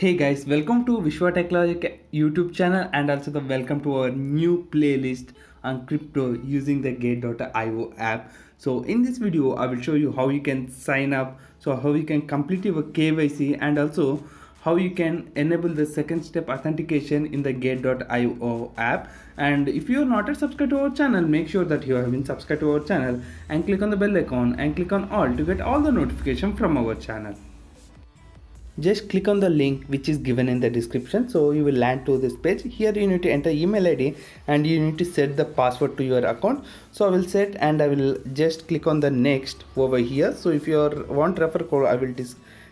Hey guys, welcome to Vishwa Technology YouTube channel and also the welcome to our new playlist on crypto using the Gate.io app. So in this video, I will show you how you can sign up, so how you can complete your KYC and also how you can enable the second step authentication in the Gate.io app. And if you are not yet subscribed to our channel, make sure that you have been subscribed to our channel and click on the bell icon and click on all to get all the notification from our channel. Just click on the link which is given in the description, so you will land to this page. Here you need to enter email ID and you need to set the password to your account. So I will set and I will just click on the next over here. So if you want refer code, I will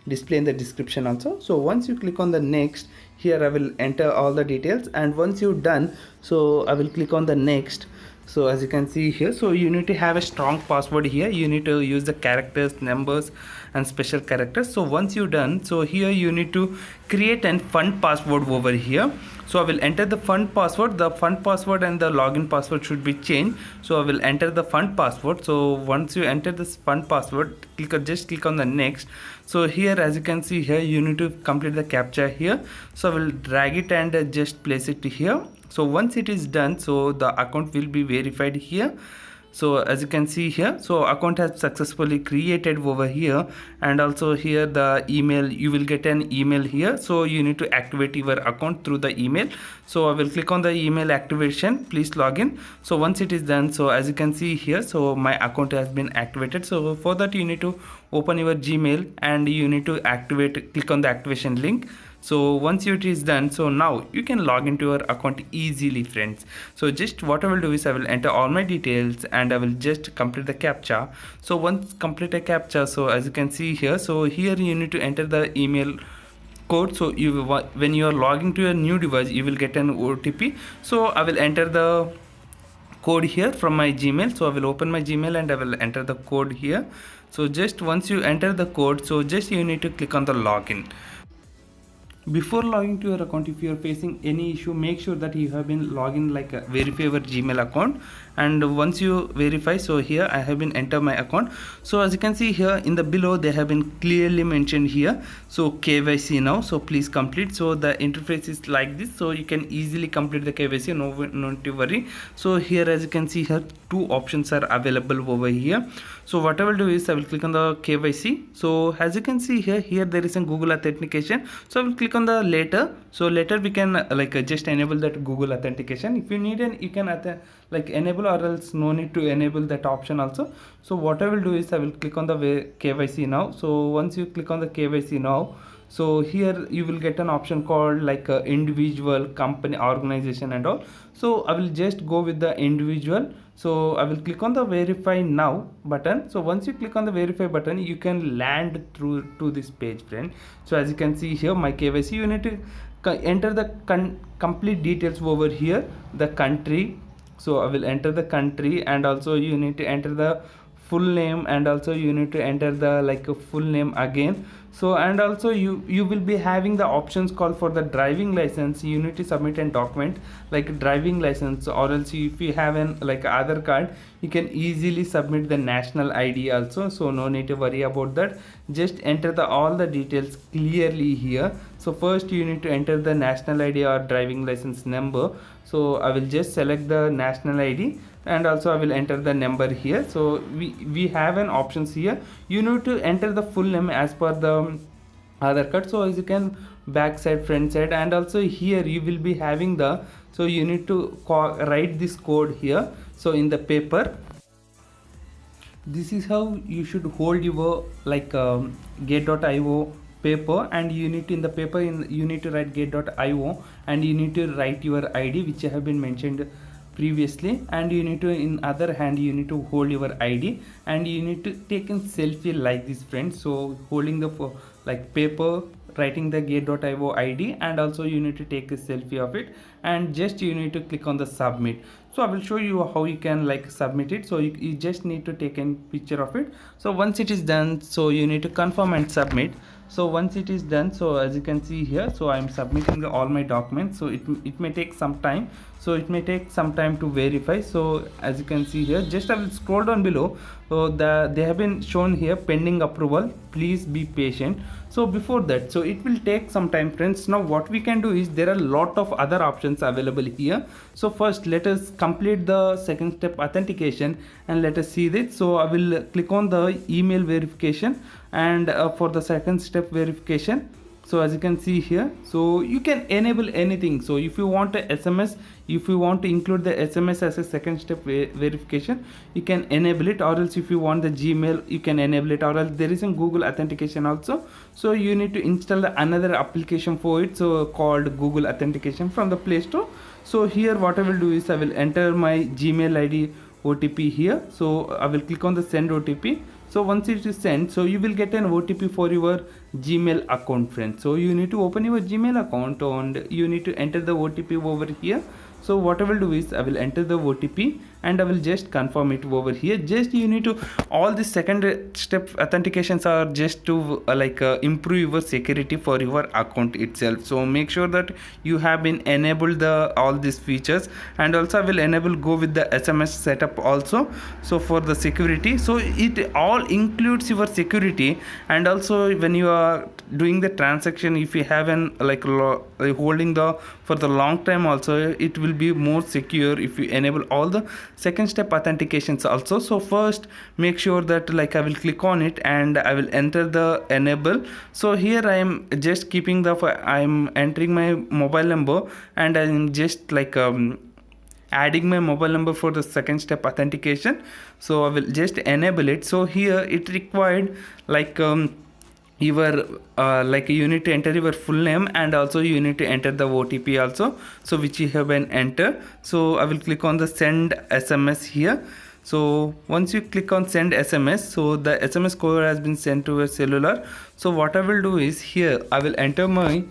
display in the description also. So once you click on the next, here I will enter all the details, and once you're done, so I will click on the next. So as you can see here, so you need to have a strong password here. You need to use the characters, numbers and special characters. So once you're done, so here you need to create a fund password over here. So I will enter the fund password. The fund password and the login password should be changed. So I will enter the fund password. So once you enter this fund password, just click on the next. So here as you can see here, you need to complete the captcha here. So I will drag it and just place it here. So once it is done, so the account will be verified here. So as you can see here, so account has successfully created over here, and also here the email, you will get an email here. So you need to activate your account through the email. So I will click on the email activation, please log in. So once it is done, so as you can see here, so my account has been activated. So for that you need to open your Gmail and you need to click on the activation link. So once it is done, so now you can log into your account easily, friends. So just what I will do is I will enter all my details and I will just complete the captcha. So once complete a captcha, so as you can see here, so here you need to enter the email code. So when you are logging to your new device, you will get an OTP. So I will enter the code here from my Gmail. So I will open my Gmail and I will enter the code here. So just once you enter the code, so just you need to click on the login. Before logging to your account, if you are facing any issue, make sure that you have been logged like a verify your Gmail account. And once you verify, so here I have been enter my account. So as you can see here in the below, they have been clearly mentioned here, so KYC now, so please complete. So the interface is like this, so you can easily complete the KYC, no to worry. So here as you can see here, two options are available over here. So what I will do is I will click on the KYC. So as you can see here there is a Google authentication. So I will click on the later. So later we can just enable that Google authentication. If you need you can enable, or else no need to enable that option also. So what I will do is I will click on the KYC now. So once you click on the KYC now, so here you will get an option called individual, company, organization and all. So I will just go with the individual. So I will click on the verify now button. So once you click on the verify button, you can land through to this page, friend. So as you can see here, my KYC, you need to enter the complete details over here, the country. So I will enter the country, and also you need to enter the full name, and also you need to enter the full name again. So and also you will be having the options called for the driving license. You need to submit a document like driving license, or else if you have an Aadhaar card, you can easily submit the national ID also. So no need to worry about that. Just enter all the details clearly here. So first you need to enter the national ID or driving license number. So I will just select the national ID, and also I will enter the number here. So we have an options here. You need to enter the full name as per the Aadhaar card. So as you can back side, front side, and also here you will be having so you need to write this code here. So in the paper, this is how you should hold your Gate.io paper, and you need to in the paper you need to write Gate.io, and you need to write your ID which have been mentioned previously, and you need to in other hand you need to hold your ID, and you need to take a selfie like this, friends. So holding the paper, writing the Gate.io ID, and also you need to take a selfie of it, and just you need to click on the submit. So I will show you how you can submit it. So you just need to take a picture of it. So once it is done, so you need to confirm and submit. So once it is done, so as you can see here, so I am submitting all my documents. So it may take some time. So it may take some time to verify. So as you can see here, just I will scroll down below. So they have been shown here pending approval. Please be patient. So before that, so it will take some time, friends. Now what we can do is there are a lot of other options available here. So first let us complete the second step authentication and let us see this. So I will click on the email verification, and for the second step verification, so as you can see here, so you can enable anything. So if you want a SMS, if you want to include the SMS as a second step verification, you can enable it, or else if you want the Gmail, you can enable it, or else there is a Google authentication also. So you need to install another application for it, so called Google authentication from the Play Store. So here what I will do is I will enter my Gmail ID OTP here. So I will click on the send OTP. So once it is sent, so you will get an OTP for your Gmail account, friends. So you need to open your Gmail account and you need to enter the OTP over here. So what I will do is I will enter the OTP and I will just confirm it over here. Just you need to, all these second step authentications are just to improve your security for your account itself. So make sure that you have been enabled the all these features, and also I will enable go with the SMS setup also. So for the security, so it all includes your security, and also when you are doing the transaction, if you have an holding the for the long time also, it will be more secure if you enable all the second step authentications also. So first make sure that I will click on it and I will enter the enable. So here I am just keeping the I am entering my mobile number, and I am just adding my mobile number for the second step authentication. So I will just enable it. So here it required your you need to enter your full name, and also you need to enter the OTP also, so which you have been enter. So I will click on the send SMS here. So once you click on send SMS, so the SMS code has been sent to your cellular. So what I will do is here I will enter my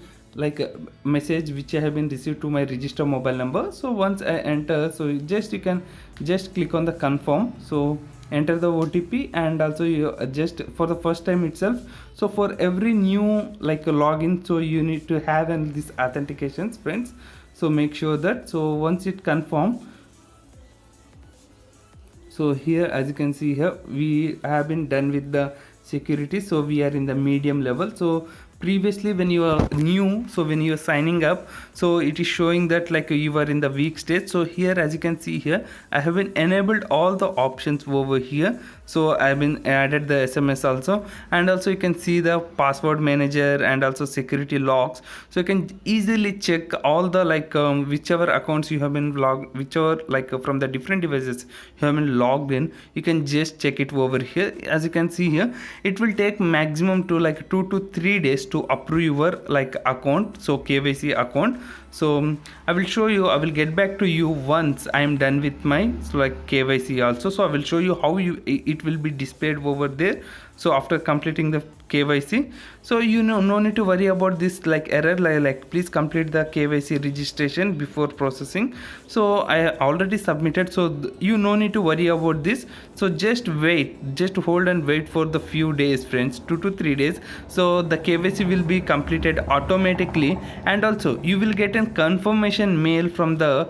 message which I have been received to my register mobile number. So once I enter, so just you can just click on the confirm. So enter the OTP, and also you just for the first time itself. So for every new login, so you need to have these authentications, friends. So make sure that, so once it confirm, so here as you can see here we have been done with the security. So we are in the medium level. So previously when you are new, so when you are signing up, so it is showing that you are in the weak state. So here as you can see here, I have been enabled all the options over here. So I have been added the SMS also, and also you can see the password manager and also security logs. So you can easily check all the whichever accounts you have been logged, whichever from the different devices you have been logged in, you can just check it over here. As you can see here, it will take maximum to 2 to 3 days to approve your account, so KYC account. So I will show you, I will get back to you once I am done with my KYC also. So I will show you how it will be displayed over there. So after completing the KYC, so no need to worry about this error please complete the KYC registration before processing. So I already submitted, so you no need to worry about this. So just wait, just hold and wait for the few days, friends, 2 to 3 days. So the KYC will be completed automatically, and also you will get a confirmation mail from the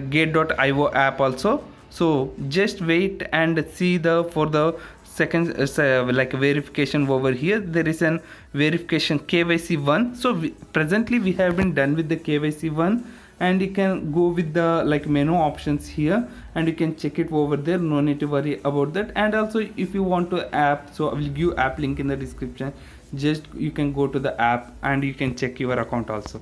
Gate.io app also. So just wait and see for the second verification over here. There is an verification KYC1. So presently we have been done with the KYC1, and you can go with the menu options here, and you can check it over there. No need to worry about that. And also if you want to app, so I will give app link in the description. Just you can go to the app and you can check your account also.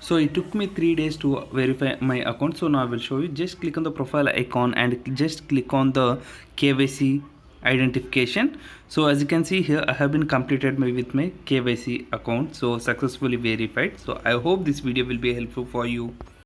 So it took me 3 days to verify my account. So now I will show you. Just click on the profile icon and just click on the KYC identification. So as you can see here, I have been completed with my KYC account, so successfully verified. So I hope this video will be helpful for you.